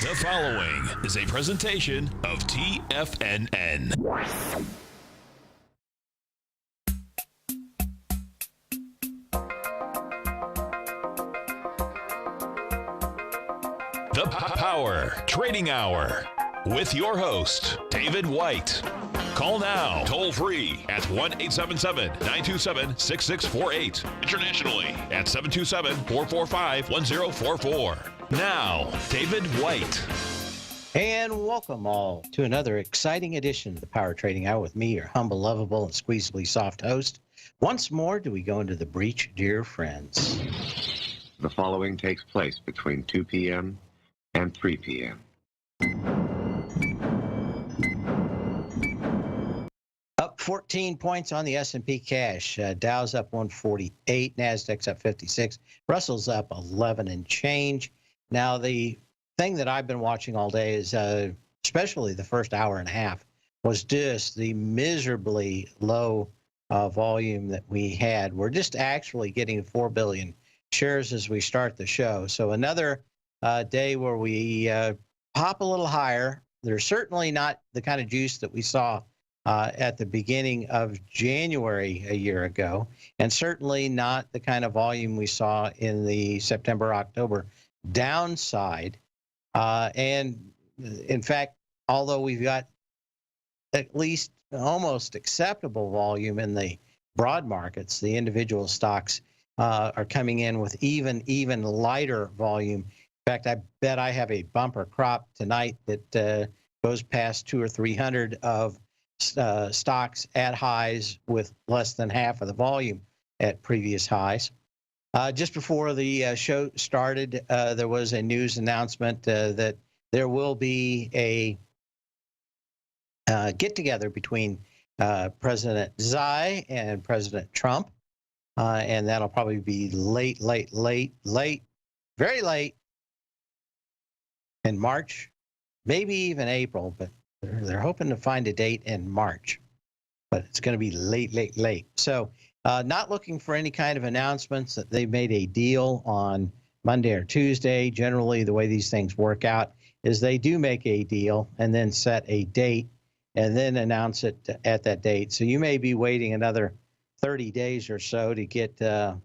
The following is a presentation of TFNN. The Power Trading Hour with your host, David White. Call now, toll free at 1-877-927-6648. Internationally at 727-445-1044. Now, David White. And welcome all to another exciting edition of the Power Trading Hour with me, your humble, lovable, and squeezably soft host. Once more, do we go into the breach, dear friends? The following takes place between 2 p.m. and 3 p.m. Up 14 points on the S&P cash. Dow's up 148, Nasdaq's up 56, Russell's up 11 and change. Now, the thing that I've been watching all day is, especially the first hour and a half, was just the miserably low volume that we had. We're just actually getting 4 billion shares as we start the show. So another day where we pop a little higher. There's certainly not the kind of juice that we saw at the beginning of January a year ago, and certainly not the kind of volume we saw in the September-October downside. And in fact, although we've got at least almost acceptable volume in the broad markets, the individual stocks are coming in with even lighter volume. In fact, I bet I have a bumper crop tonight that goes past 200 or 300 of stocks at highs with less than half of the volume at previous highs. Just before the show started, there was a news announcement that there will be a get-together between President Xi and President Trump, and that'll probably be very late in March, maybe even April, but they're hoping to find a date in March, but it's going to be late. So not looking for any kind of announcements that they made a deal on Monday or Tuesday. Generally, the way these things work out is they do make a deal and then set a date and then announce it at that date. So you may be waiting another 30 days or so to get the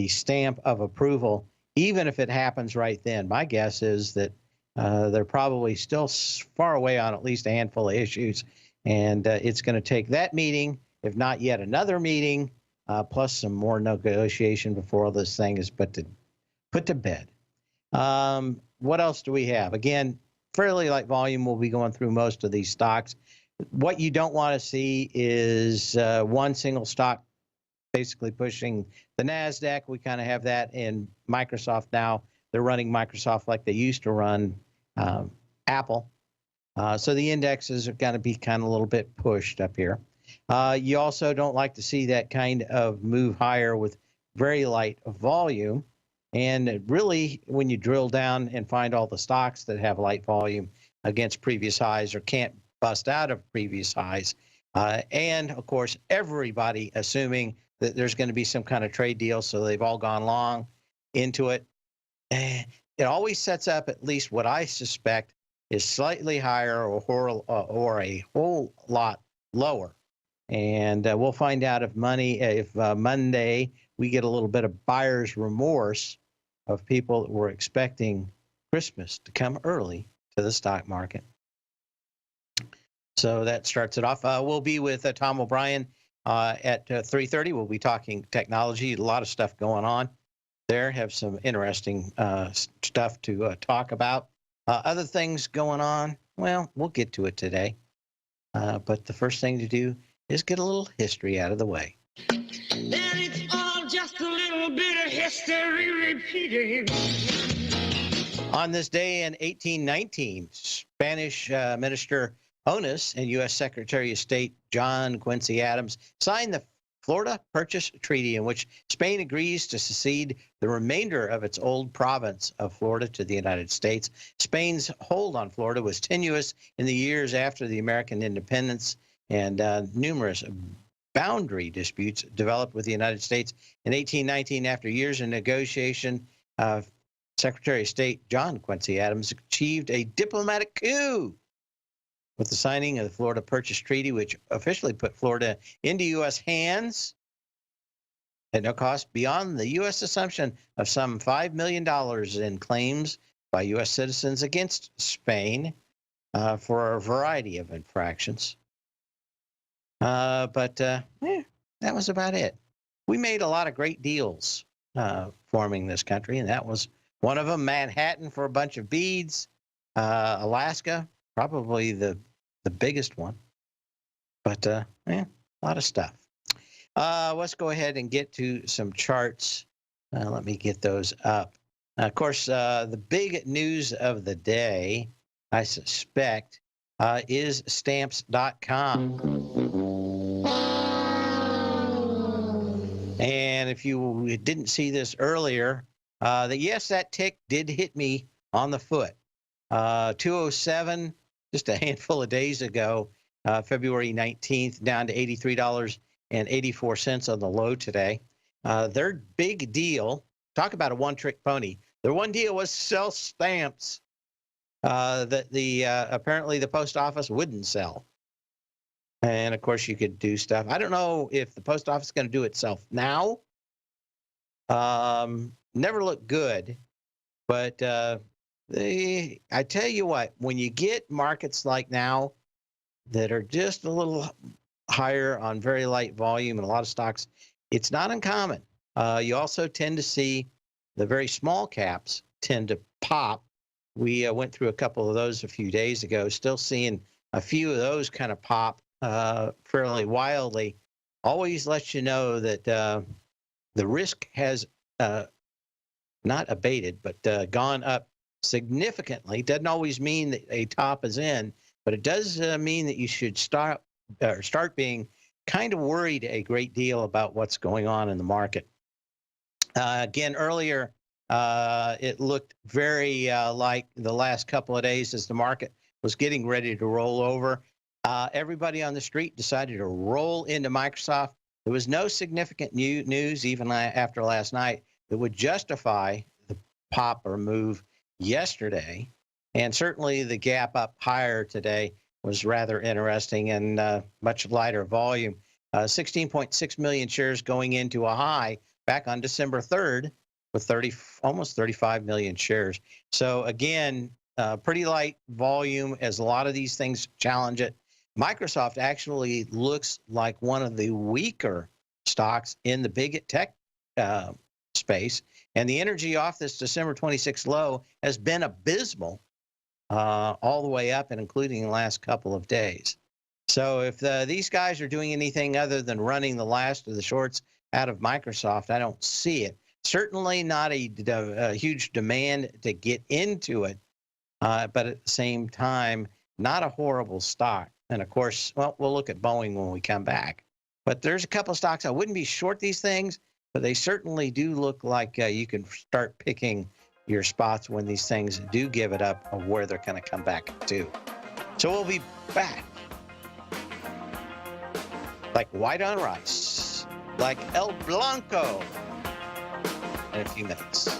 stamp of approval, even if it happens right then. My guess is that they're probably still far away on at least a handful of issues, and it's going to take that meeting, if not yet another meeting, plus some more negotiation before this thing is put to bed. What else do we have? Again, fairly light volume. We'll be going through most of these stocks. What you don't want to see is one single stock basically pushing the NASDAQ. We kind of have that in Microsoft now. They're running Microsoft like they used to run Apple. So the indexes are going to be kind of a little bit pushed up here. You also don't like to see that kind of move higher with very light volume. And really, when you drill down and find all the stocks that have light volume against previous highs or can't bust out of previous highs, and of course, everybody assuming that there's going to be some kind of trade deal, so they've all gone long into it. It always sets up at least what I suspect is slightly higher or a whole lot lower. And we'll find out if Monday we get a little bit of buyer's remorse of people that were expecting Christmas to come early to the stock market. So that starts it off. We'll be with Tom O'Brien at 3:30. We'll be talking technology, a lot of stuff going on there. Have some interesting stuff to talk about. Other things going on, well, we'll get to it today. But the first thing to do is get a little history out of the way. And it's all just a little bit of history repeating. On this day in 1819, Spanish Minister Onus and U.S. Secretary of State John Quincy Adams signed the Florida Purchase Treaty, in which Spain agrees to cede the remainder of its old province of Florida to the United States. Spain's hold on Florida was tenuous in the years after the American independence, and numerous boundary disputes developed with the United States. In 1819, after years of negotiation, Secretary of State John Quincy Adams achieved a diplomatic coup with the signing of the Florida Purchase Treaty, which officially put Florida into U.S. hands at no cost beyond the U.S. assumption of some $5 million in claims by U.S. citizens against Spain for a variety of infractions. But that was about it. We made a lot of great deals forming this country, and that was one of them. Manhattan for a bunch of beads, Alaska, probably the biggest one. But a lot of stuff. Let's go ahead and get to some charts. Let me get those up. Of course, the big news of the day, I suspect, is stamps.com. And if you didn't see this earlier, yes, that tick did hit me on the foot. 207 just a handful of days ago, February 19th, down to $83.84 on the low today. Their big deal, talk about a one-trick pony. Their one deal was sell stamps that apparently the post office wouldn't sell. And of course, you could do stuff. I don't know if the post office is going to do itself now. Never looked good, but I tell you what, when you get markets like now that are just a little higher on very light volume and a lot of stocks, it's not uncommon. You also tend to see the very small caps tend to pop. We went through a couple of those a few days ago, still seeing a few of those kind of pop fairly wildly. Always lets you know that the risk has not abated, but gone up significantly. Doesn't always mean that a top is in, but it does mean that you should start being kind of worried a great deal about what's going on in the market. Again, earlier, it looked very like the last couple of days as the market was getting ready to roll over. Everybody on the street decided to roll into Microsoft. There was no significant news, even after last night, that would justify the pop or move yesterday. And certainly the gap up higher today was rather interesting and much lighter volume. 16.6 million shares going into a high back on December 3rd with almost 35 million shares. So again, pretty light volume as a lot of these things challenge it. Microsoft actually looks like one of the weaker stocks in the big tech space. And the energy off this December 26th low has been abysmal all the way up and including the last couple of days. So if these guys are doing anything other than running the last of the shorts out of Microsoft, I don't see it. Certainly not a huge demand to get into it, but at the same time, not a horrible stock. And of course, well, we'll look at Boeing when we come back. But there's a couple of stocks I wouldn't be short these things, but they certainly do look like you can start picking your spots when these things do give it up of where they're going to come back to. So we'll be back. Like white on rice, like El Blanco, in a few minutes.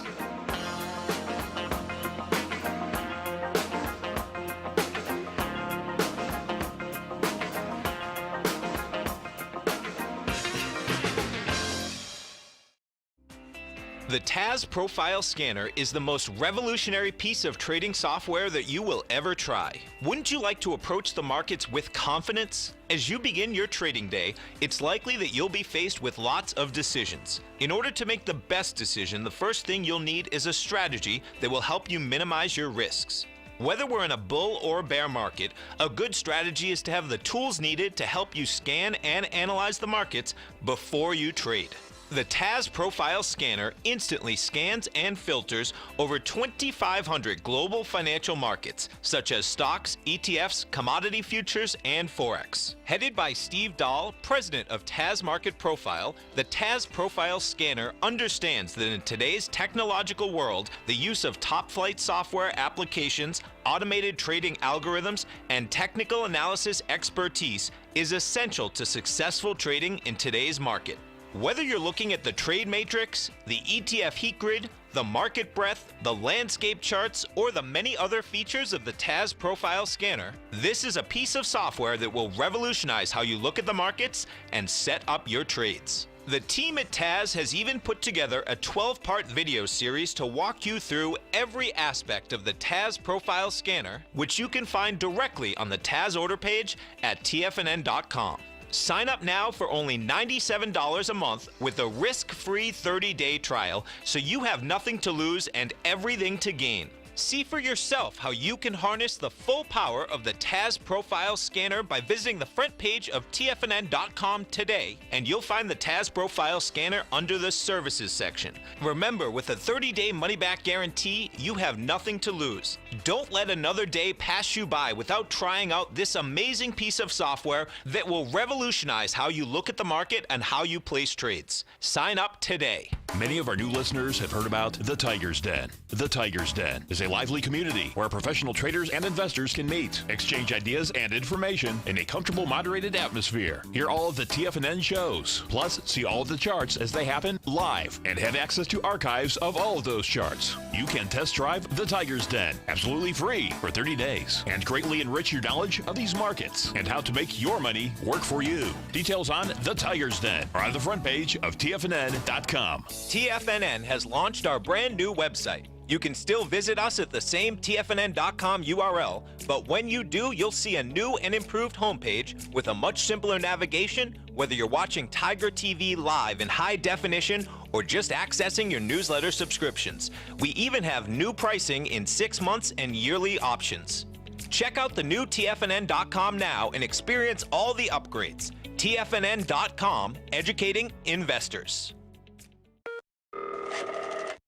The TAS Profile Scanner is the most revolutionary piece of trading software that you will ever try. Wouldn't you like to approach the markets with confidence? As you begin your trading day, it's likely that you'll be faced with lots of decisions. In order to make the best decision, the first thing you'll need is a strategy that will help you minimize your risks. Whether we're in a bull or bear market, a good strategy is to have the tools needed to help you scan and analyze the markets before you trade. The TAS Profile Scanner instantly scans and filters over 2,500 global financial markets, such as stocks, ETFs, commodity futures, and Forex. Headed by Steve Dahl, president of TAS Market Profile, the TAS Profile Scanner understands that in today's technological world, the use of top-flight software applications, automated trading algorithms, and technical analysis expertise is essential to successful trading in today's market. Whether you're looking at the trade matrix, the ETF heat grid, the market breadth, the landscape charts, or the many other features of the TAS Profile Scanner, this is a piece of software that will revolutionize how you look at the markets and set up your trades. The team at TAS has even put together a 12-part video series to walk you through every aspect of the TAS Profile Scanner, which you can find directly on the TAS order page at TFNN.com. Sign up now for only $97 a month with a risk-free 30-day trial, so you have nothing to lose and everything to gain. See for yourself how you can harness the full power of the TAS Profile Scanner by visiting the front page of TFNN.com today, and you'll find the TAS Profile Scanner under the Services section. Remember, with a 30-day money-back guarantee, you have nothing to lose. Don't let another day pass you by without trying out this amazing piece of software that will revolutionize how you look at the market and how you place trades. Sign up today. Many of our new listeners have heard about the Tiger's Den. The Tiger's Den is a lively community where professional traders and investors can meet, exchange ideas and information in a comfortable, moderated atmosphere. Hear all of the TFNN shows, plus see all of the charts as they happen live and have access to archives of all of those charts. You can test drive the Tiger's Den absolutely free for 30 days and greatly enrich your knowledge of these markets and how to make your money work for you. Details on the Tiger's Den are on the front page of TFNN.com. TFNN has launched our brand new website. You can still visit us at the same TFNN.com URL, but when you do, you'll see a new and improved homepage with a much simpler navigation, whether you're watching Tiger TV live in high definition or just accessing your newsletter subscriptions. We even have new pricing in 6 months and yearly options. Check out the new TFNN.com now and experience all the upgrades. TFNN.com, educating investors.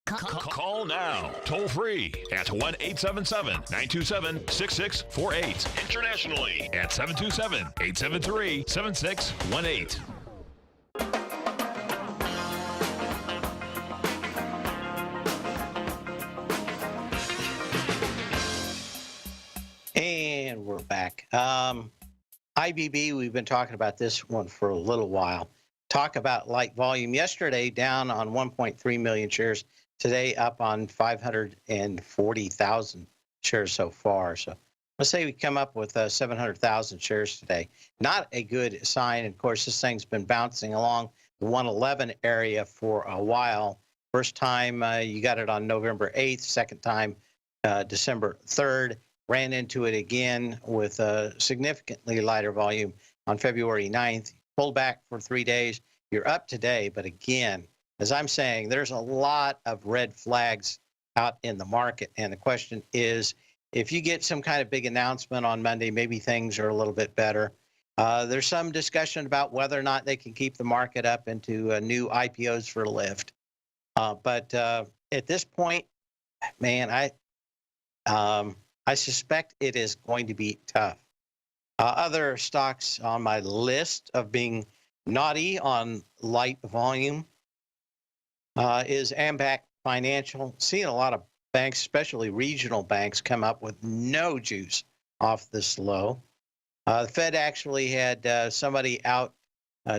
Call now, toll free at 1-877-927-6648. Internationally at 727-873-7618. And we're back. IBB, we've been talking about this one for a little while. Talk about light volume. Yesterday, down on 1.3 million shares. Today, up on 540,000 shares so far. So let's say we come up with 700,000 shares today. Not a good sign. Of course, this thing's been bouncing along the 111 area for a while. First time you got it on November 8th. Second time, December 3rd. Ran into it again with a significantly lighter volume on February 9th. Pulled back for 3 days. You're up today, but again, as I'm saying, there's a lot of red flags out in the market. And the question is, if you get some kind of big announcement on Monday, maybe things are a little bit better. There's some discussion about whether or not they can keep the market up into new IPOs for Lyft. But at this point, man, I suspect it is going to be tough. Other stocks on my list of being naughty on light volume is Ambac Financial. Seeing a lot of banks, especially regional banks, come up with no juice off this low. The Fed actually had somebody out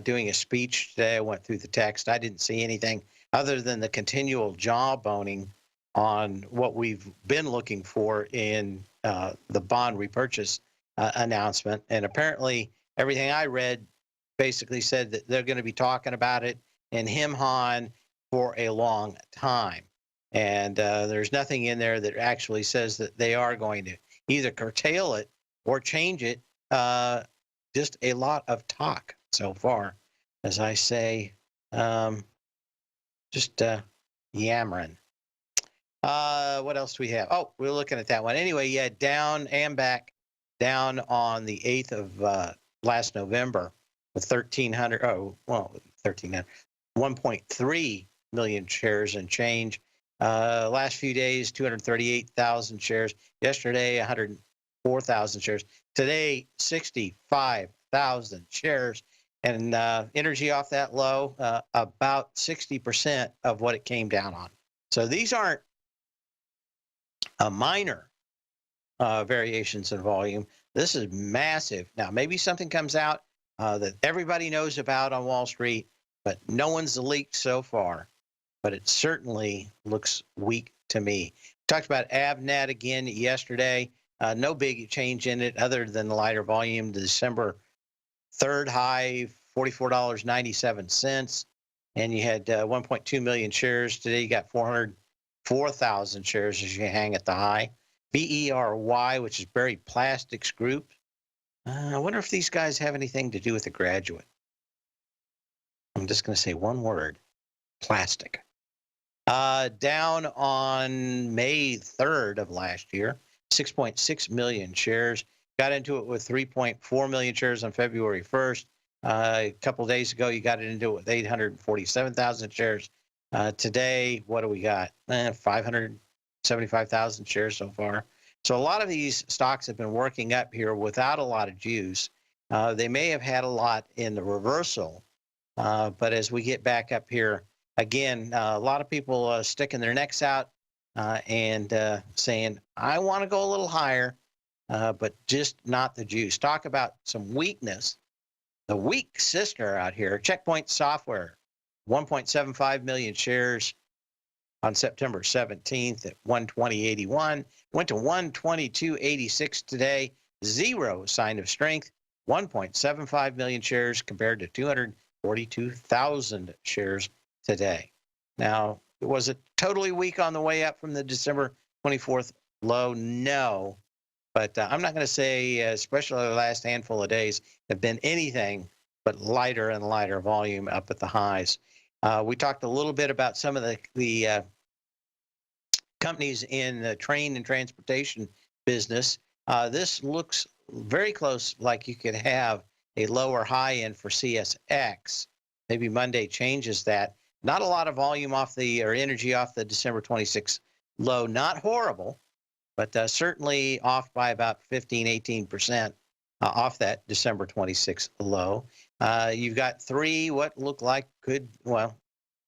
doing a speech today. I went through the text. I didn't see anything other than the continual jawboning on what we've been looking for in the bond repurchase announcement. And apparently everything I read basically said that they're going to be talking about it in hem-han for a long time. And there's nothing in there that actually says that they are going to either curtail it or change it. Just a lot of talk so far, as I say, just yammering. What else do we have? Oh, we're looking at that one. Anyway, yeah, down Ambac, down on the 8th of last November with 1,300, 1.3 million shares and change. Last few days, 238,000 shares. Yesterday, 104,000 shares. Today, 65,000 shares. And energy off that low, about 60% of what it came down on. So these aren't minor variations in volume. This is massive. Now, maybe something comes out that everybody knows about on Wall Street, but no one's leaked so far. But it certainly looks weak to me. Talked about Avnet again yesterday. No big change in it other than the lighter volume. The December 3rd high, $44.97. And you had 1.2 million shares. Today you got 404,000 shares as you hang at the high. BERY, which is Berry Plastics Group. I wonder if these guys have anything to do with the graduate. I'm just going to say one word, plastic. Down on May 3rd of last year, 6.6 million shares. Got into it with 3.4 million shares on February 1st. A couple of days ago, you got into it with 847,000 shares. Today, what do we got? 575,000 shares so far. So a lot of these stocks have been working up here without a lot of juice. They may have had a lot in the reversal, but as we get back up here, again, a lot of people sticking their necks out and saying, I want to go a little higher, but just not the juice. Talk about some weakness. The weak sister out here, Checkpoint Software, 1.75 million shares on September 17th at 120.81. Went to 122.86 today. Zero sign of strength. 1.75 million shares compared to 242,000 shares today. Now, was it totally weak on the way up from the December 24th low? No. But I'm not going to say, especially the last handful of days, have been anything but lighter and lighter volume up at the highs. We talked a little bit about some of the companies in the train and transportation business. This looks very close, like you could have a lower high end for CSX. Maybe Monday changes that. Not a lot of volume off the, or energy off the December 26th low. Not horrible, but certainly off by about 15, 18% off that December 26th low. You've got three, what look like could, well,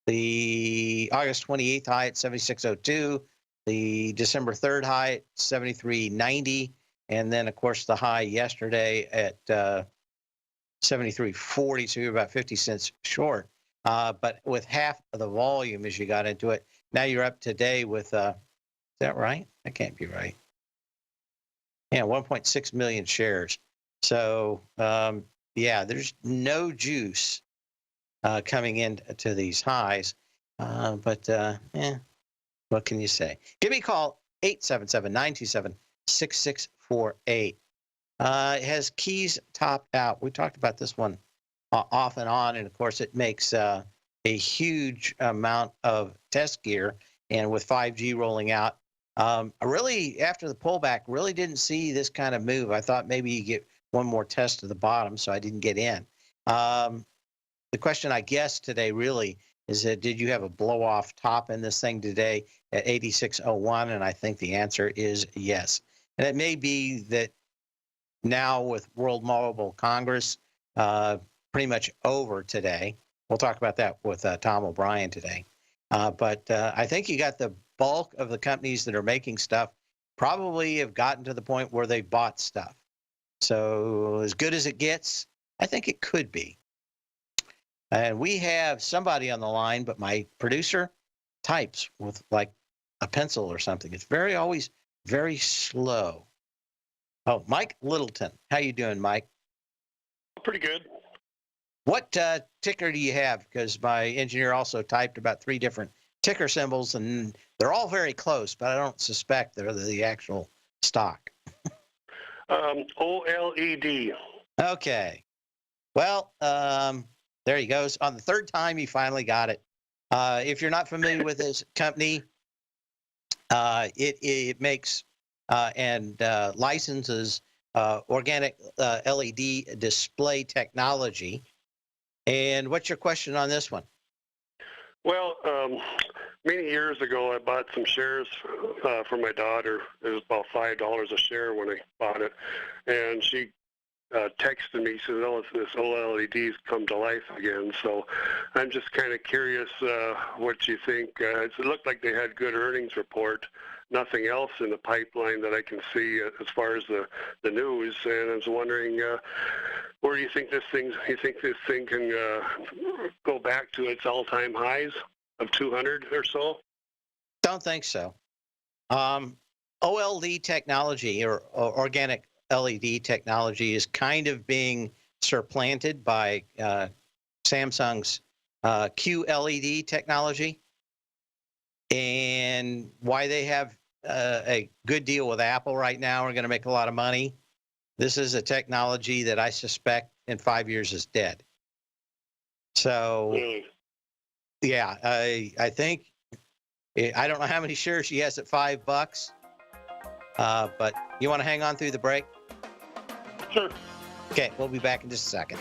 the August 28th high at 76.02, the December 3rd high at 73.90, and then, of course, the high yesterday at 73.40, so you're about 50 cents short. But with half of the volume as you got into it, now you're up today with, is that right? That can't be right. Yeah, 1.6 million shares. So, yeah, there's no juice coming into these highs. But what can you say? Give me a call, 877-927-6648. Has keys topped out? We talked about this one off and on, and of course it makes a huge amount of test gear, and with 5G rolling out, I really, after the pullback, really didn't see this kind of move. I thought maybe you get one more test to the bottom, so I didn't get in. The question, I guess, today really is that did you have a blow-off top in this thing today at 86.01? And I think the answer is yes. And it may be that now with World Mobile Congress pretty much over today, we'll talk about that with Tom O'Brien today. But I think you got the bulk of the companies that are making stuff probably have gotten to the point where they bought stuff. So as good as it gets, I think it could be. And we have somebody on the line, but my producer types with like a pencil or something. It's always very slow. Oh, Mike Littleton. How you doing, Mike? Pretty good. What ticker do you have? Because my engineer also typed about 3 different ticker symbols, and they're all very close, but I don't suspect they're the actual stock. OLED. Okay. Well, there he goes. On the 3rd time, he finally got it. If you're not familiar with this company, it makes and licenses organic LED display technology. And what's your question on this one? Well, many years ago, I bought some shares for my daughter. It was about $5 a share when I bought it. And she texted me, said, oh, this OLED's come to life again. So I'm just kind of curious what you think. It looked like they had good earnings report. nothing else in the pipeline that I can see as far as the news. And I was wondering, where do you think this thing? You think this thing can go back to its all-time highs of 200 or so? Don't think so. OLED technology, or organic LED technology, is kind of being supplanted by Samsung's QLED technology. And why they have a good deal with Apple right now, are going to make a lot of money. This is a technology that I suspect in 5 years is dead. So, Really? yeah, I think, I don't know how many shares she has at $5, but you want to hang on through the break? Sure. Okay, we'll be back in just a second.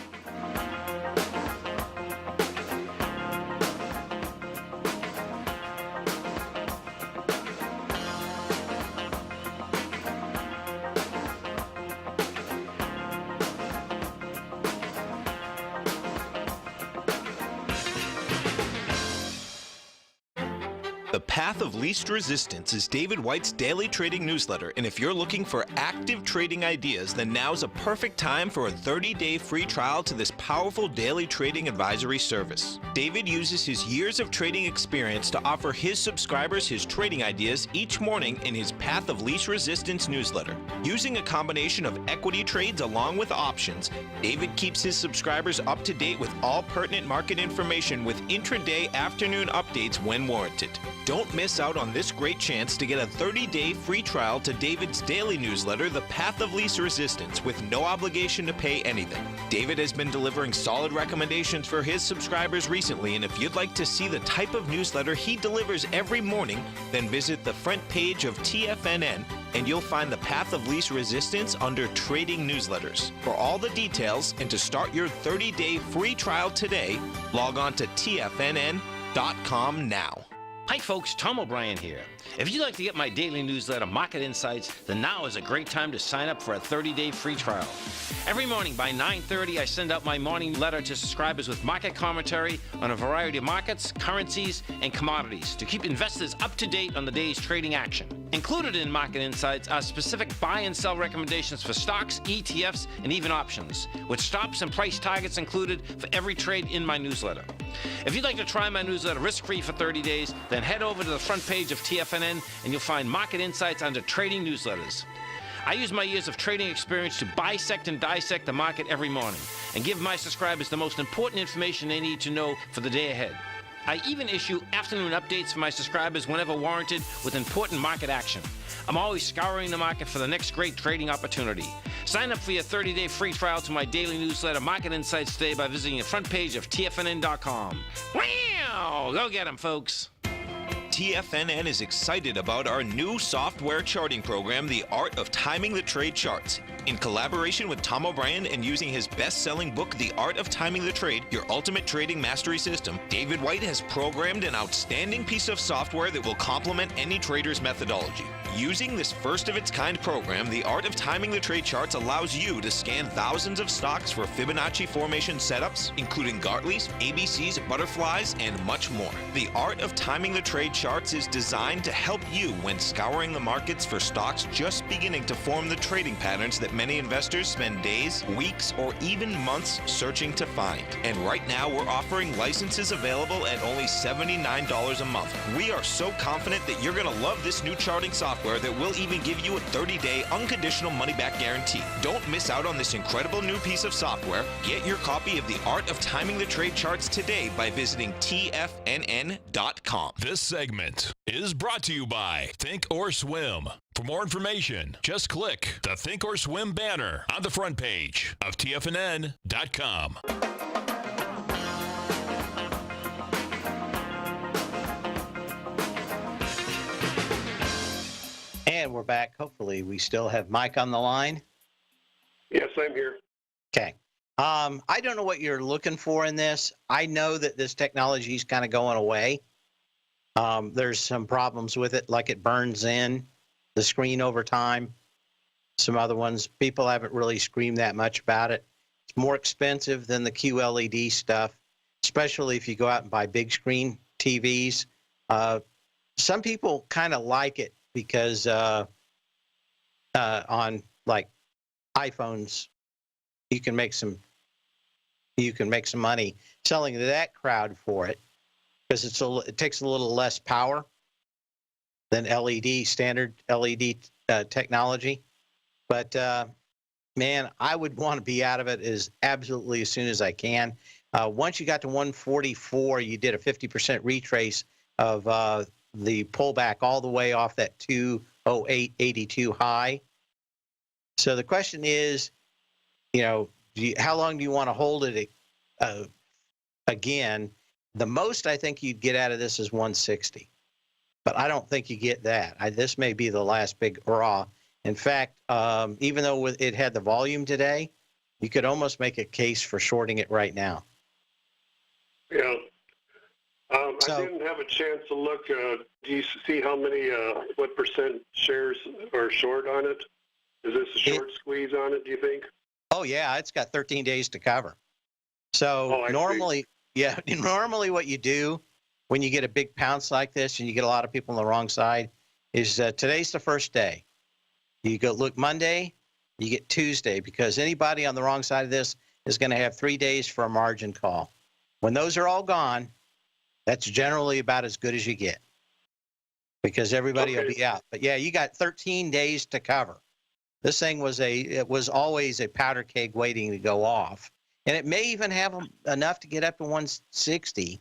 The Path of Least Resistance is David White's daily trading newsletter, and if you're looking for active trading ideas, then now's a perfect time for a 30-day free trial to this powerful daily trading advisory service. David uses his years of trading experience to offer his subscribers his trading ideas each morning in his Path of Least Resistance newsletter. Using a combination of equity trades along with options, David keeps his subscribers up to date with all pertinent market information with intraday afternoon updates when warranted. Don't miss out on this great chance to get a 30-day free trial to David's daily newsletter, The Path of Least Resistance, with no obligation to pay anything. David has been delivering solid recommendations for his subscribers recently, and if you'd like to see the type of newsletter he delivers every morning, then visit the front page of TFNN and you'll find the Path of Least Resistance under Trading Newsletters. For all the details and to start your 30-day free trial today, log on to TFNN.com now. Hi folks, Tom O'Brien here. If you'd like to get my daily newsletter, Market Insights, then now is a great time to sign up for a 30-day free trial. Every morning by 9:30, I send out my morning letter to subscribers with market commentary on a variety of markets, currencies, and commodities to keep investors up to date on the day's trading action. Included in Market Insights are specific buy and sell recommendations for stocks, ETFs, and even options, with stops and price targets included for every trade in my newsletter. If you'd like to try my newsletter risk-free for 30 days, then head over to the front page of TFNN and you'll find Market Insights under Trading Newsletters. I use my years of trading experience to bisect and dissect the market every morning and give my subscribers the most important information they need to know for the day ahead. I even issue afternoon updates for my subscribers whenever warranted with important market action. I'm always scouring the market for the next great trading opportunity. Sign up for your 30-day free trial to my daily newsletter, Market Insights, today by visiting the front page of TFNN.com. Wow! Go get 'em, folks. TFNN is excited about our new software charting program, The Art of Timing the Trade Charts. In collaboration with Tom O'Brien and using his best-selling book, The Art of Timing the Trade, Your Ultimate Trading Mastery System, David White has programmed an outstanding piece of software that will complement any trader's methodology. Using this first-of-its-kind program, The Art of Timing the Trade Charts allows you to scan thousands of stocks for Fibonacci formation setups, including Gartley's, ABC's, butterflies, and much more. The Art of Timing the Trade Charts is designed to help you when scouring the markets for stocks just beginning to form the trading patterns that many investors spend days, weeks, or even months searching to find. And right now, we're offering licenses available at only $79 a month. We are so confident that you're going to love this new charting software that will even give you a 30-day unconditional money-back guarantee. Don't miss out on this incredible new piece of software. Get your copy of The Art of Timing the Trade Charts today by visiting TFNN.com. This segment is brought to you by Think or Swim. For more information, just click the Think or Swim banner on the front page of TFNN.com. And we're back. Hopefully, we still have Mike on the line. Yes, I'm here. Okay. I don't know what you're looking for in this. I know that this technology is kind of going away. There's some problems with it, like it burns in the screen over time. Some other ones, people haven't really screamed that much about it. It's more expensive than the QLED stuff, especially if you go out and buy big screen TVs. Some people kind of like it because on like iPhones, you can make some money selling to that crowd for it because it takes a little less power than standard LED technology. But man, I would want to be out of it as soon as I can. Once you got to 144, you did a 50% retrace of the pullback all the way off that 208.82 high. So the question is, how long do you want to hold it again? The most I think you'd get out of this is 160, but I don't think you get that. This may be the last big hurrah. In fact, even though it had the volume today, you could almost make a case for shorting it right now. Yeah. I didn't have a chance to look. Do you see how many, what percent shares are short on it? Is this a short squeeze on it, do you think? Oh, yeah, it's got 13 days to cover. So normally what you do when you get a big pounce like this and you get a lot of people on the wrong side is today's the first day. You go look Monday, you get Tuesday, because anybody on the wrong side of this is going to have 3 days for a margin call. When those are all gone, that's generally about as good as you get because everybody will be out. But yeah, you got 13 days to cover. This thing was always a powder keg waiting to go off. And it may even have enough to get up to 160.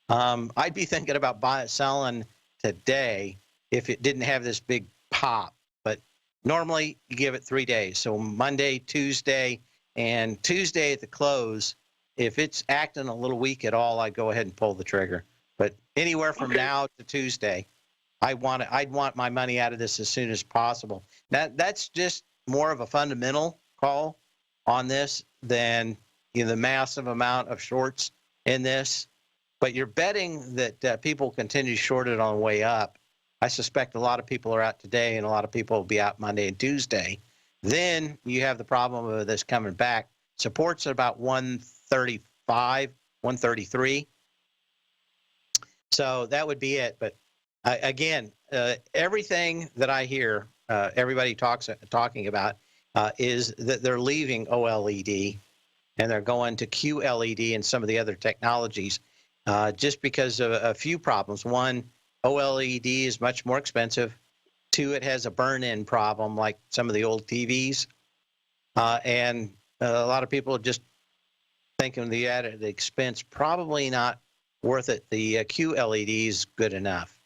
I'd be thinking about selling today if it didn't have this big pop. But normally you give it 3 days. So Monday, Tuesday, and Tuesday at the close, if it's acting a little weak at all, I'd go ahead and pull the trigger. But anywhere from now to Tuesday, I'd want my money out of this as soon as possible. That's just more of a fundamental call on this than the massive amount of shorts in this. But you're betting that people continue to short it on the way up. I suspect a lot of people are out today, and a lot of people will be out Monday and Tuesday. Then you have the problem of this coming back. Support's at about 135, 133. So that would be it. But again, everything that I hear everybody talking about is that they're leaving OLED and they're going to QLED and some of the other technologies just because of a few problems. One, OLED is much more expensive. Two, it has a burn-in problem like some of the old TVs. And a lot of people just thinking the added expense probably not worth it. The QLED is good enough.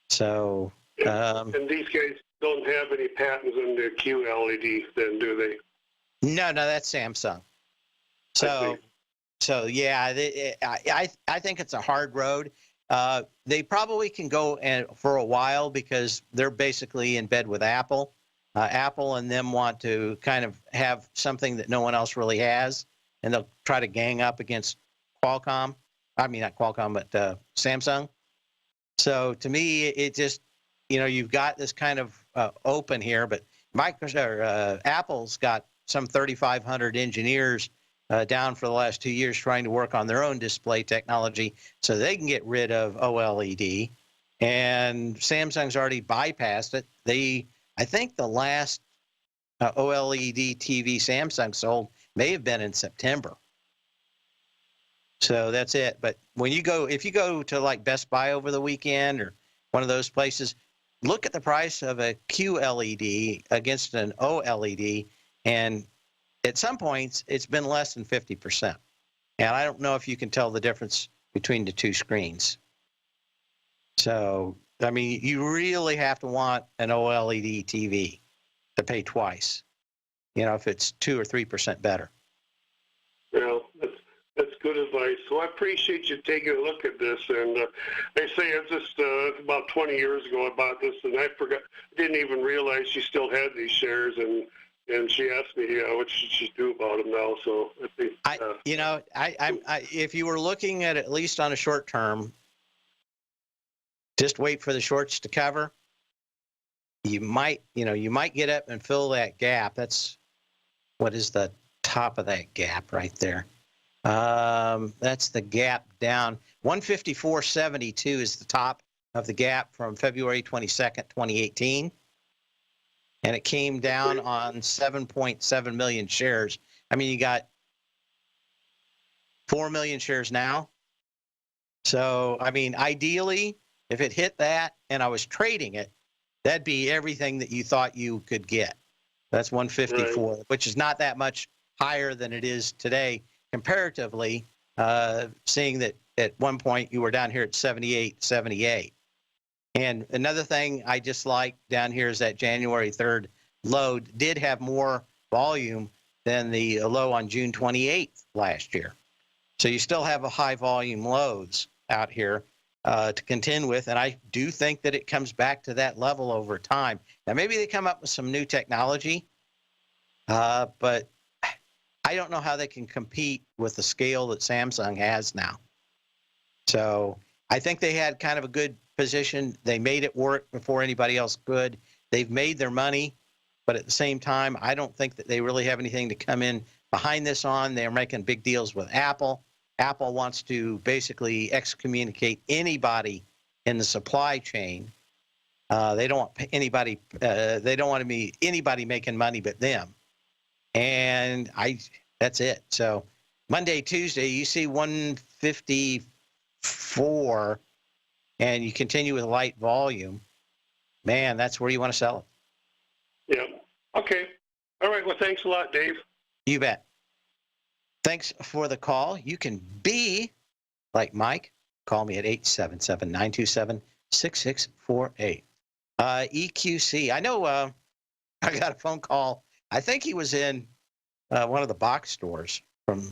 So, and these guys don't have any patents on the QLED, then, do they? No, that's Samsung. So yeah, I think it's a hard road. They probably can go for a while because they're basically in bed with Apple. Apple and them want to kind of have something that no one else really has, and they'll try to gang up against Qualcomm. I mean, not Qualcomm, but Samsung. So to me, it just, you've got this kind of open here, but Apple's got some 3,500 engineers down for the last 2 years trying to work on their own display technology so they can get rid of OLED. And Samsung's already bypassed it. I think the last OLED TV Samsung sold may have been in September. So that's it. But if you go to like Best Buy over the weekend or one of those places, look at the price of a QLED against an OLED, and at some points it's been less than 50%. And I don't know if you can tell the difference between the two screens. So, I mean, you really have to want an OLED TV to pay twice, if it's 2 or 3% better. Well, that's good advice. So I appreciate you taking a look at this. And they say it's just about 20 years ago I bought this, and I didn't even realize she still had these shares. And she asked me, what should she do about them now? So I think, if you were looking at least on a short term, just wait for the shorts to cover. You might get up and fill that gap. What is the top of that gap right there? That's the gap down. 154.72 is the top of the gap from February 22nd, 2018. And it came down on 7.7 million shares. I mean, you got 4 million shares now. So, I mean, ideally, if it hit that and I was trading it, that'd be everything that you thought you could get. That's 154, right, which is not that much higher than it is today comparatively, seeing that at one point you were down here at 78. And another thing I just like down here is that January 3rd low did have more volume than the low on June 28th last year. So you still have a high volume lows out here to contend with. And I do think that it comes back to that level over time. Now, maybe they come up with some new technology, but I don't know how they can compete with the scale that Samsung has now. So I think they had kind of a good position. They made it work before anybody else could. They've made their money, but at the same time, I don't think that they really have anything to come in behind this on. They're making big deals with Apple. Apple wants to basically excommunicate anybody in the supply chain. They don't want anybody. They don't want to be anybody making money but them. And that's it. So Monday, Tuesday, you see 154, and you continue with light volume. Man, that's where you want to sell it. Yeah. Okay. All right. Well, thanks a lot, Dave. You bet. Thanks for the call. You can be like Mike. Call me at 877-927-6648. EQC. I know I got a phone call. I think he was in one of the box stores from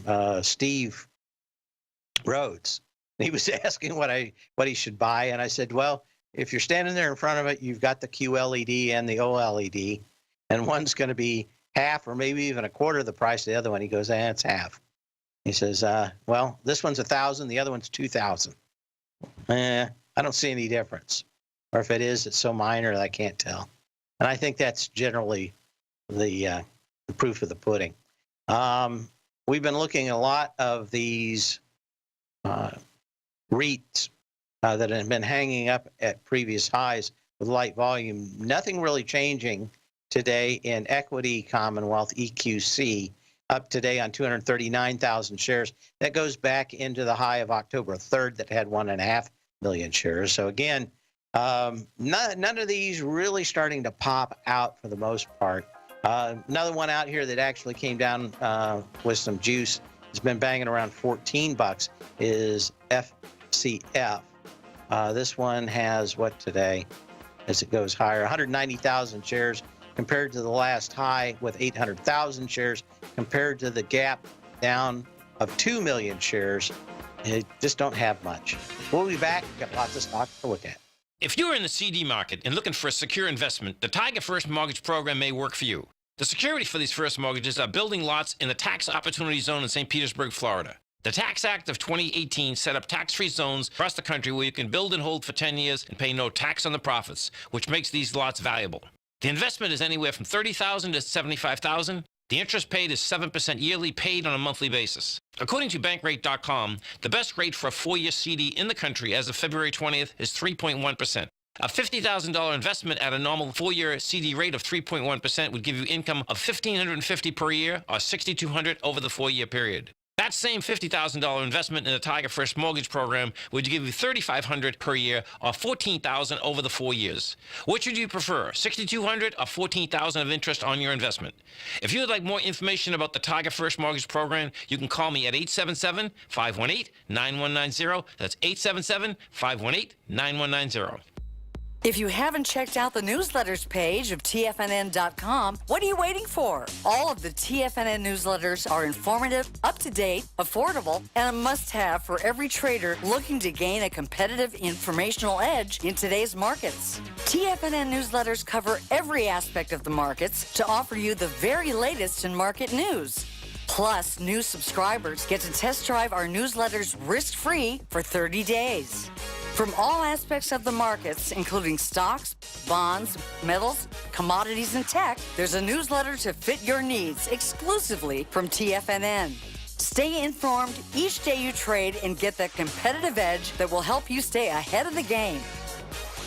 Steve Rhodes. He was asking what he should buy, and I said, well, if you're standing there in front of it, you've got the QLED and the OLED, and one's going to be half or maybe even a quarter of the price of the other one. He goes, it's half. He says, well, this one's $1,000, the other one's $2,000. I don't see any difference. Or if it is, it's so minor that I can't tell. And I think that's generally the proof of the pudding. We've been looking at a lot of these REITs that have been hanging up at previous highs with light volume. Nothing really changing today in Equity Commonwealth, EQC, up today on 239,000 shares. That goes back into the high of October 3rd that had 1.5 million shares. So again, none of these really starting to pop out for the most part. Another one out here that actually came down with some juice, has been banging around $14, is FCF. This one has what today, as it goes higher, 190,000 shares compared to the last high with 800,000 shares, compared to the gap down of 2 million shares. They just don't have much. We'll be back. We've got lots of stocks to look at. If you're in the CD market and looking for a secure investment, the Tiger First Mortgage Program may work for you. The security for these first mortgages are building lots in the Tax Opportunity Zone in St. Petersburg, Florida. The Tax Act of 2018 set up tax-free zones across the country where you can build and hold for 10 years and pay no tax on the profits, which makes these lots valuable. The investment is anywhere from $30,000 to $75,000. The interest paid is 7% yearly, paid on a monthly basis. According to Bankrate.com, the best rate for a 4-year CD in the country as of February 20th is 3.1%. A $50,000 investment at a normal 4-year CD rate of 3.1% would give you income of $1,550 per year or $6,200 over the 4-year period. That same $50,000 investment in the Tiger First Mortgage Program would give you $3,500 per year or $14,000 over the 4 years. Which would you prefer, $6,200 or $14,000 of interest on your investment? If you would like more information about the Tiger First Mortgage Program, you can call me at 877-518-9190. That's 877-518-9190. If you haven't checked out the newsletters page of TFNN.com, what are you waiting for? All of the TFNN newsletters are informative, up-to-date, affordable, and a must-have for every trader looking to gain a competitive informational edge in today's markets. TFNN newsletters cover every aspect of the markets to offer you the very latest in market news. Plus, new subscribers get to test drive our newsletters risk-free for 30 days. From all aspects of the markets, including stocks, bonds, metals, commodities, and tech, there's a newsletter to fit your needs exclusively from TFNN. Stay informed each day you trade and get that competitive edge that will help you stay ahead of the game.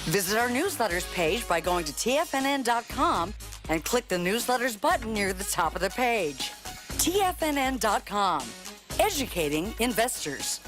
Visit our newsletters page by going to TFNN.com and click the newsletters button near the top of the page. TFNN.com, educating investors.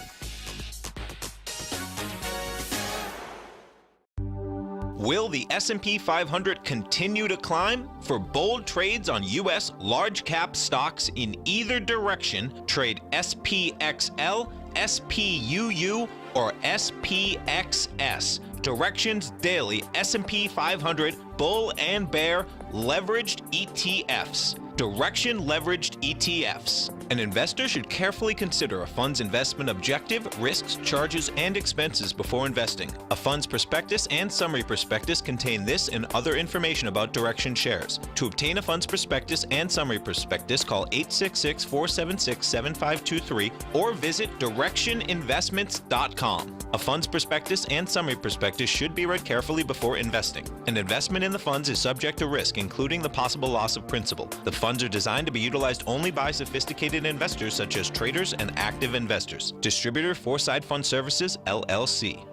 Will the S&P 500 continue to climb? For bold trades on U.S. large cap stocks in either direction, trade SPXL, SPUU, or SPXS. Directions Daily S&P 500 Bull and Bear Leveraged ETFs. Direction Leveraged ETFs. An investor should carefully consider a fund's investment objective, risks, charges, and expenses before investing. A fund's prospectus and summary prospectus contain this and other information about Direction shares. To obtain a fund's prospectus and summary prospectus, call 866-476-7523 or visit directioninvestments.com. A fund's prospectus and summary prospectus should be read carefully before investing. An investment in the funds is subject to risk, including the possible loss of principal. The funds are designed to be utilized only by sophisticated investors such as traders and active investors. Distributor Foreside Fund Services, LLC.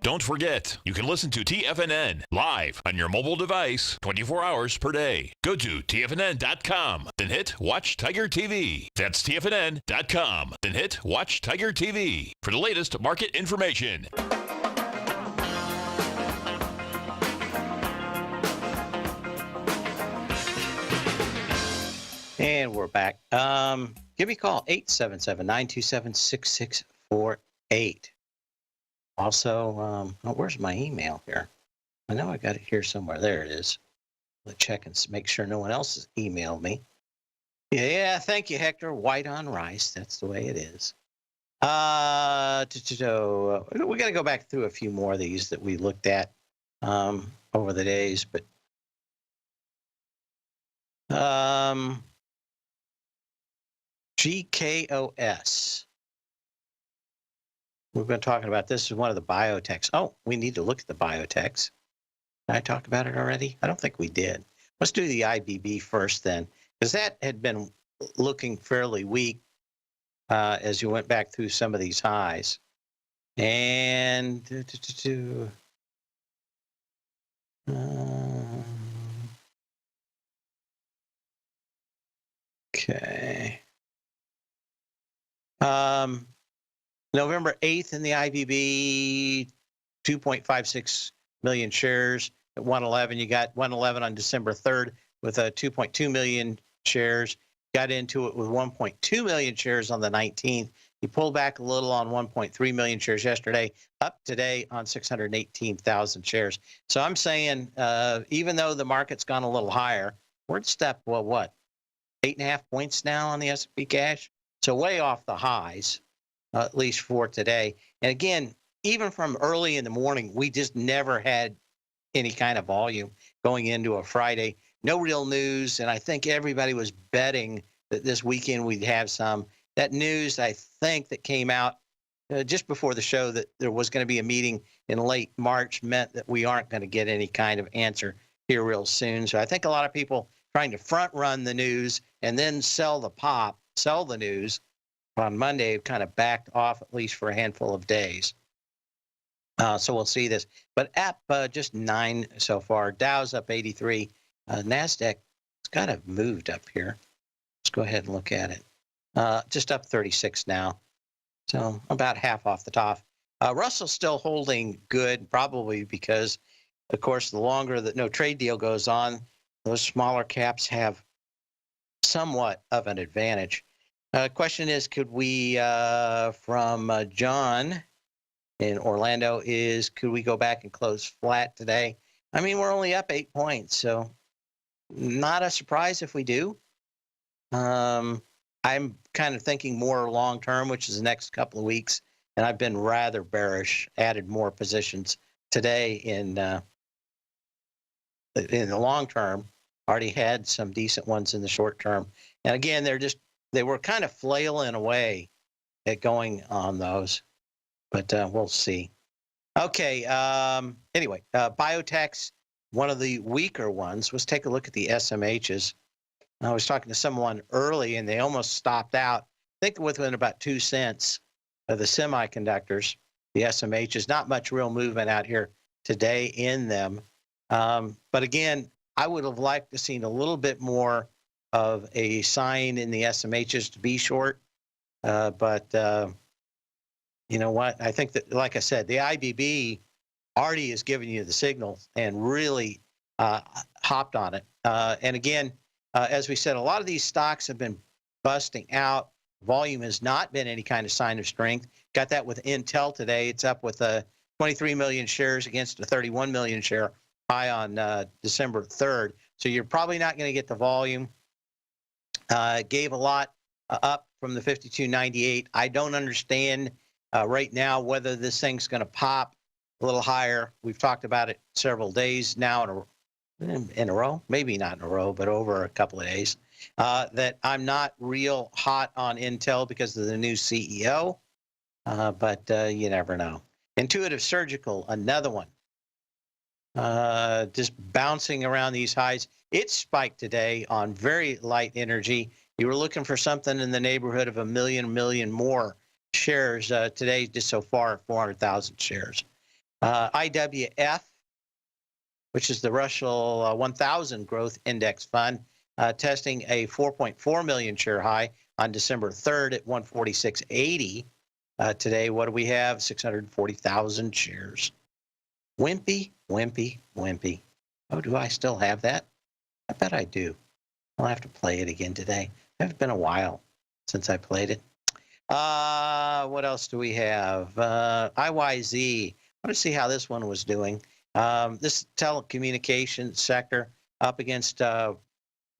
Don't forget, you can listen to TFNN live on your mobile device 24 hours per day. Go to TFNN.com, then hit Watch Tiger TV. That's TFNN.com, then hit Watch Tiger TV for the latest market information. And we're back. Give me a call, 877-927-6648. Also, where's my email here? I know I got it here somewhere. There it is. Let's check and make sure no one else has emailed me. Yeah, thank you, Hector. White on rice. That's the way it is. We got to go back through a few more of these that we looked at over the days, but GKOS. We've been talking about this is one of the biotechs. Oh, we need to look at the biotechs. Did I talk about it already? I don't think we did. Let's do the IBB first then, because that had been looking fairly weak as you went back through some of these highs. And okay. November 8th in the IBB, 2.56 million shares at 111. You got 111 on December 3rd with 2.2 million shares. Got into it with 1.2 million shares on the 19th. You pulled back a little on 1.3 million shares yesterday, up today on 618,000 shares. So I'm saying, even though the market's gone a little higher, we're at step, well, what, 8.5 points now on the S&P cash? So way off the highs, at least for today. And again, even from early in the morning, we just never had any kind of volume going into a Friday. No real news, and I think everybody was betting that this weekend we'd have some. That news, I think, that came out just before the show that there was going to be a meeting in late March meant that we aren't going to get any kind of answer here real soon. So I think a lot of people trying to front run the news and then sell the news on Monday have kind of backed off at least for a handful of days. So we'll see this. But app just 9 so far. Dow's up 83. NASDAQ, it's kind of moved up here. Let's go ahead and look at it. Just up 36 now. So about half off the top. Russell's still holding good, probably because, of course, the longer that no trade deal goes on, those smaller caps have somewhat of an advantage. Question is, could we, from John in Orlando, could we go back and close flat today? I mean, we're only up 8 points, so not a surprise if we do. I'm kind of thinking more long term, which is the next couple of weeks, and I've been rather bearish. Added more positions today in the long term. Already had some decent ones in the short term, and again, they were kind of flailing away at going on those, but we'll see. Okay. Anyway, biotechs, one of the weaker ones. Let's take a look at the SMHs. I was talking to someone early, and they almost stopped out. I think within about 2 cents of the semiconductors. the SMHs. Not much real movement out here today in them. But again, I would have liked to seen a little bit more of a sign in the SMHs to be short. But you know what? I think that, like I said, the IBB already is giving you the signal and really hopped on it. And again, as we said, a lot of these stocks have been busting out. Volume has not been any kind of sign of strength. Got that with Intel today. It's up with 23 million shares against a 31 million share high on December 3rd. So you're probably not going to get the volume. Gave a lot up from the 52.98. I don't understand right now whether this thing's going to pop a little higher. We've talked about it several days now in a row, maybe not in a row, but over a couple of days, that I'm not real hot on Intel because of the new CEO, but you never know. Intuitive Surgical, another one, just bouncing around these highs. It spiked today on very light energy. You were looking for something in the neighborhood of a million more shares. Today, just so far, 400,000 shares. IWF, which is the Russell 1000 Growth Index Fund, testing a 4.4 million share high on December 3rd at 146.80. Today, what do we have? 640,000 shares. Wimpy. Oh, do I still have that? I bet I do. I'll have to play it again today. It's been a while since I played it. What else do we have? IYZ. I want to see how this one was doing. This telecommunications sector up against 1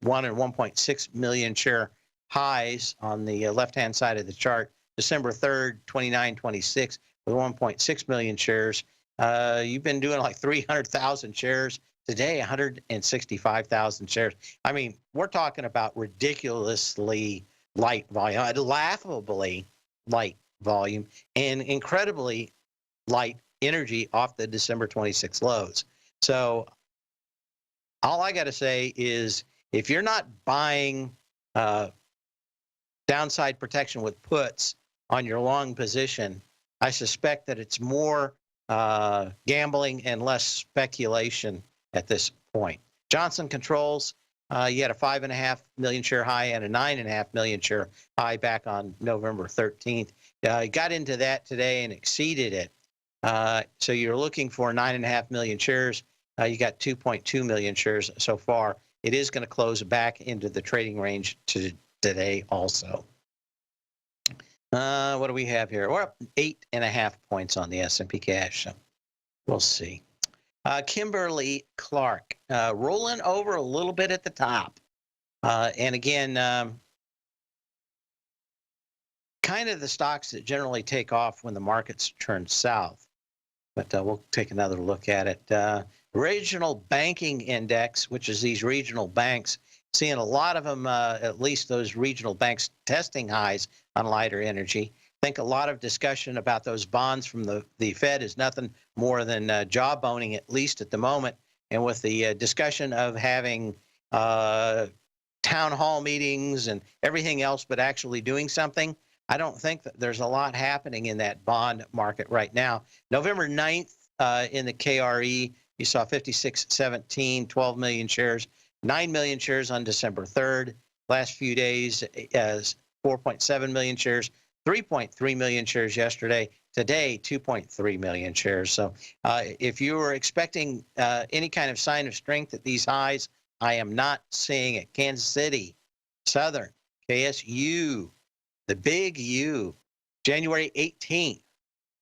and 1.6 million share highs on the left-hand side of the chart. December 3rd, 29.26 with 1.6 million shares. You've been doing like 300,000 shares. Today, 165,000 shares. I mean, we're talking about ridiculously light volume, laughably light volume, and incredibly light energy off the December 26 lows. So all I got to say is if you're not buying downside protection with puts on your long position, I suspect that it's more gambling and less speculation at this point. Johnson Controls, you had a 5.5 million share high and a 9.5 million share high back on November 13th. Got into that today and exceeded it. So you're looking for 9.5 million shares. You got 2.2 million shares so far. It is going to close back into the trading range today also. What do we have here? We're up 8.5 points on the S&P cash. So we'll see. Kimberly Clark, rolling over a little bit at the top. And again, kind of the stocks that generally take off when the markets turn south. But we'll take another look at it. Regional Banking Index, which is these regional banks, seeing a lot of them, at least those regional banks, testing highs on lighter energy. I think a lot of discussion about those bonds from the Fed is nothing more than jawboning, at least at the moment. And with the discussion of having town hall meetings and everything else, but actually doing something, I don't think that there's a lot happening in that bond market right now. November 9th in the KRE, you saw 56.17, 12 million shares, 9 million shares on December 3rd. Last few days, 4.7 million shares, 3.3 million shares yesterday. Today, 2.3 million shares. So if you were expecting any kind of sign of strength at these highs, I am not seeing it. Kansas City, Southern, KSU, the big U, January 18th,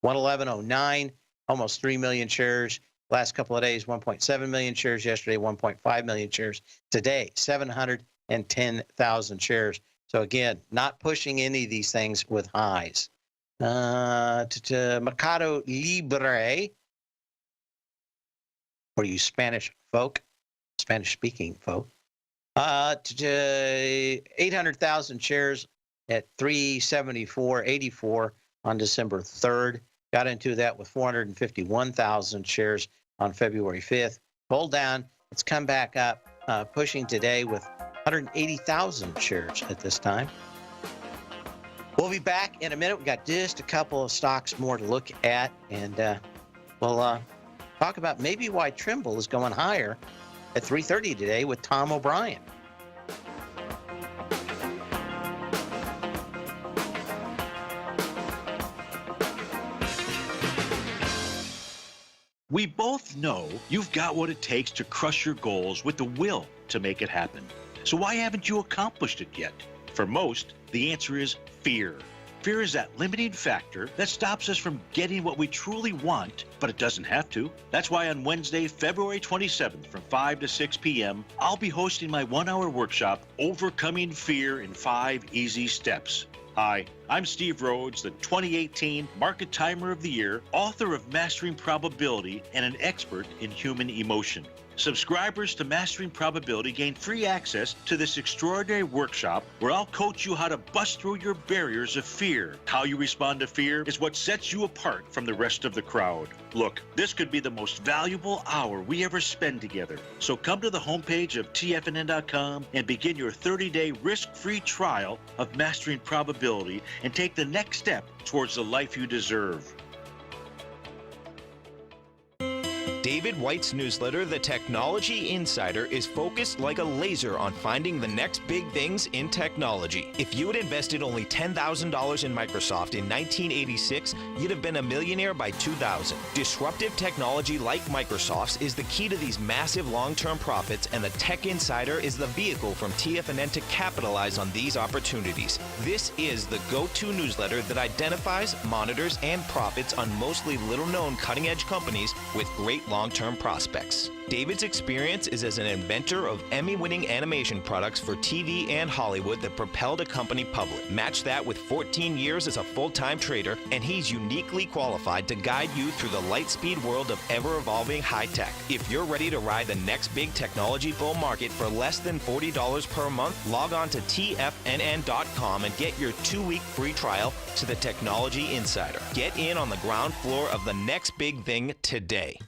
111.09, almost 3 million shares. Last couple of days, 1.7 million shares yesterday, 1.5 million shares today, 710,000 shares. So again, not pushing any of these things with highs. Mercado Libre, for you Spanish folk, Spanish-speaking folk, 800,000 shares at 374.84 on December 3rd. Got into that with 451,000 shares on February 5th. Pulled down. It's come back up, pushing today with 180,000 shares at this time. We'll be back in a minute. We've got just a couple of stocks more to look at, and we'll talk about maybe why Trimble is going higher at 3:30 today with Tom O'Brien. We both know you've got what it takes to crush your goals with the will to make it happen. So why haven't you accomplished it yet? For most, the answer is fear. Fear is that limiting factor that stops us from getting what we truly want, but it doesn't have to. That's why on Wednesday, February 27th from 5 to 6 p.m., I'll be hosting my one-hour workshop, Overcoming Fear in 5 Easy Steps. Hi, I'm Steve Rhodes, the 2018 Market Timer of the Year, author of Mastering Probability, and an expert in human emotion. Subscribers to Mastering Probability gain free access to this extraordinary workshop where I'll coach you how to bust through your barriers of fear. How you respond to fear is what sets you apart from the rest of the crowd. Look, this could be the most valuable hour we ever spend together. So come to the homepage of TFNN.com and begin your 30-day risk-free trial of Mastering Probability and take the next step towards the life you deserve. David White's newsletter, The Technology Insider, is focused like a laser on finding the next big things in technology. If you had invested only $10,000 in Microsoft in 1986, you'd have been a millionaire by 2000. Disruptive technology like Microsoft's is the key to these massive long-term profits, and the Tech Insider is the vehicle from TFNN to capitalize on these opportunities. This is the go-to newsletter that identifies, monitors, and profits on mostly little-known cutting-edge companies with great long-term prospects. David's experience is as an inventor of Emmy-winning animation products for TV and Hollywood that propelled a company public. Match that with 14 years as a full-time trader, and he's uniquely qualified to guide you through the light-speed world of ever-evolving high-tech. If you're ready to ride the next big technology bull market for less than $40 per month, log on to TFNN.com and get your 2-week free trial to the Technology Insider. Get in on the ground floor of the next big thing today.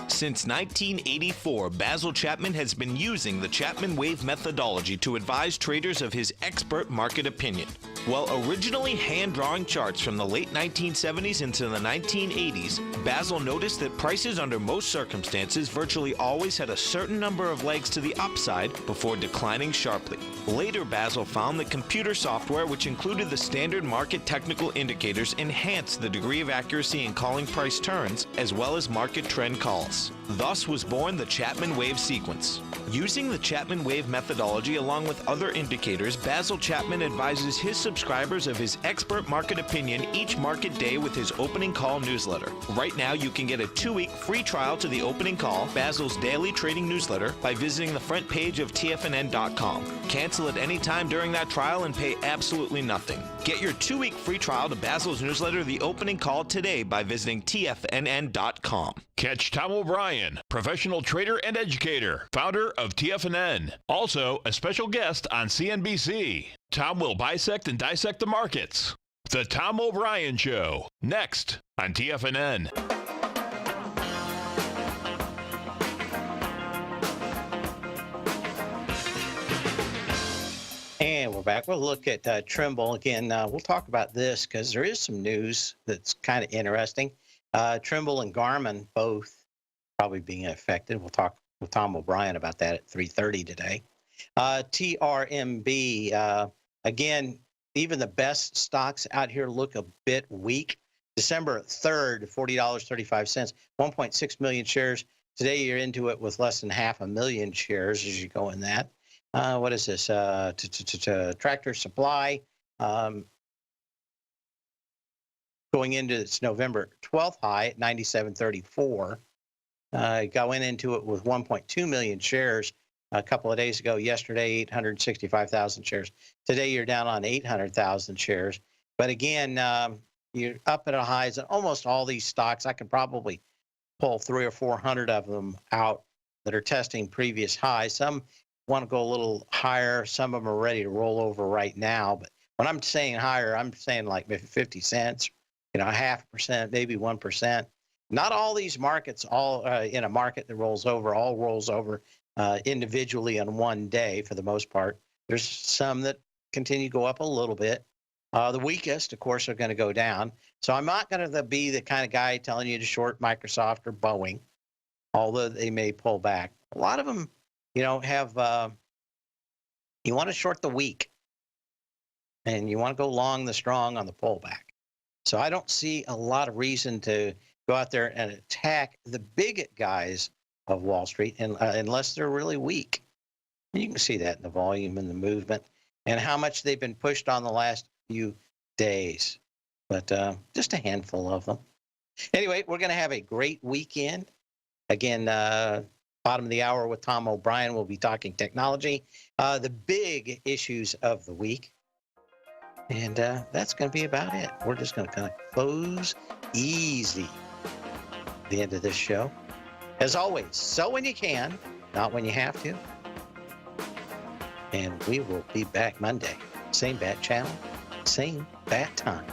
Since 1984, Basil Chapman has been using the Chapman Wave methodology to advise traders of his expert market opinion. While originally hand-drawing charts from the late 1970s into the 1980s, Basil noticed that prices under most circumstances virtually always had a certain number of legs to the upside before declining sharply. Later, Basil found that computer software, which included the standard market technical indicators, enhanced the degree of accuracy in calling price turns, as well as market trend calls. Thus was born the Chapman Wave sequence. Using the Chapman Wave methodology along with other indicators, Basil Chapman advises his subscribers of his expert market opinion each market day with his opening call newsletter. Right now, you can get a 2-week free trial to the opening call, Basil's daily trading newsletter, by visiting the front page of TFNN.com. Cancel at any time during that trial and pay absolutely nothing. Get your 2-week free trial to Basil's newsletter, The Opening Call, today by visiting TFNN.com. Catch Tom O'Brien, professional trader and educator, founder of TFNN. Also, a special guest on CNBC. Tom will bisect and dissect the markets. The Tom O'Brien Show, next on TFNN. And we're back. We'll look at Trimble again. We'll talk about this because there is some news that's kind of interesting. Trimble and Garmin both probably being affected. We'll talk with Tom O'Brien about that at 3:30 today. TRMB, again, even the best stocks out here look a bit weak. December 3rd, $40.35, 1.6 million shares. Today you're into it with less than 500,000 shares as you go in that. What is this? Tractor Supply going into its November 12th high at 97.34. Going into it with 1.2 million shares a couple of days ago. Yesterday, 865,000 shares. Today, you're down on 800,000 shares. But again, you're up at a highs in almost all these stocks. I could probably pull 300 or 400 of them out that are testing previous highs. Some want to go a little higher. Some of them are ready to roll over right now. But when I'm saying higher, I'm saying like maybe 50 cents, 0.5%, maybe 1%. Not all these markets, all in a market that rolls over, all rolls over individually on one day for the most part. There's some that continue to go up a little bit. The weakest, of course, are going to go down. So I'm not going to be the kind of guy telling you to short Microsoft or Boeing, although they may pull back. A lot of them, have, you want to short the weak and you want to go long the strong on the pullback. So I don't see a lot of reason to go out there and attack the big guys of Wall Street unless they're really weak. And you can see that in the volume and the movement and how much they've been pushed on the last few days. But just a handful of them. Anyway, we're going to have a great weekend. Again, bottom of the hour with Tom O'Brien, we'll be talking technology, the big issues of the week. And that's going to be about it. We're just going to kind of close easy the end of this show. As always, sell when you can, not when you have to. And we will be back Monday. Same bat channel, same bat time.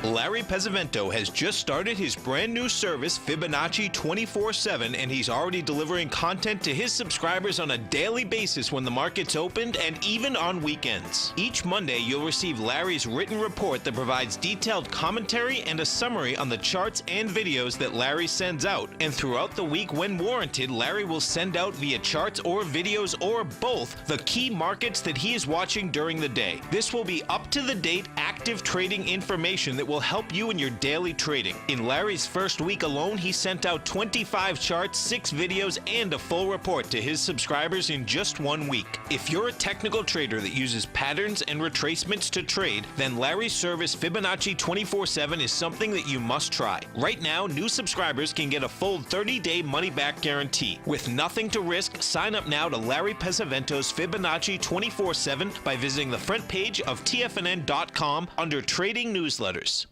Larry Pesavento has just started his brand new service, Fibonacci 24/7, and he's already delivering content to his subscribers on a daily basis when the market's opened and even on weekends. Each Monday, you'll receive Larry's written report that provides detailed commentary and a summary on the charts and videos that Larry sends out. And throughout the week, when warranted, Larry will send out via charts or videos or both the key markets that he is watching during the day. This will be up-to-the-date, active trading information that will help you in your daily trading. In Larry's first week alone, he sent out 25 charts, 6 videos, and a full report to his subscribers in just 1 week. If you're a technical trader that uses patterns and retracements to trade, then Larry's service Fibonacci 24/7 is something that you must try. Right now, new subscribers can get a full 30-day money-back guarantee. With nothing to risk, sign up now to Larry Pesavento's Fibonacci 24/7 by visiting the front page of TFNN.com under Trading Newsletters.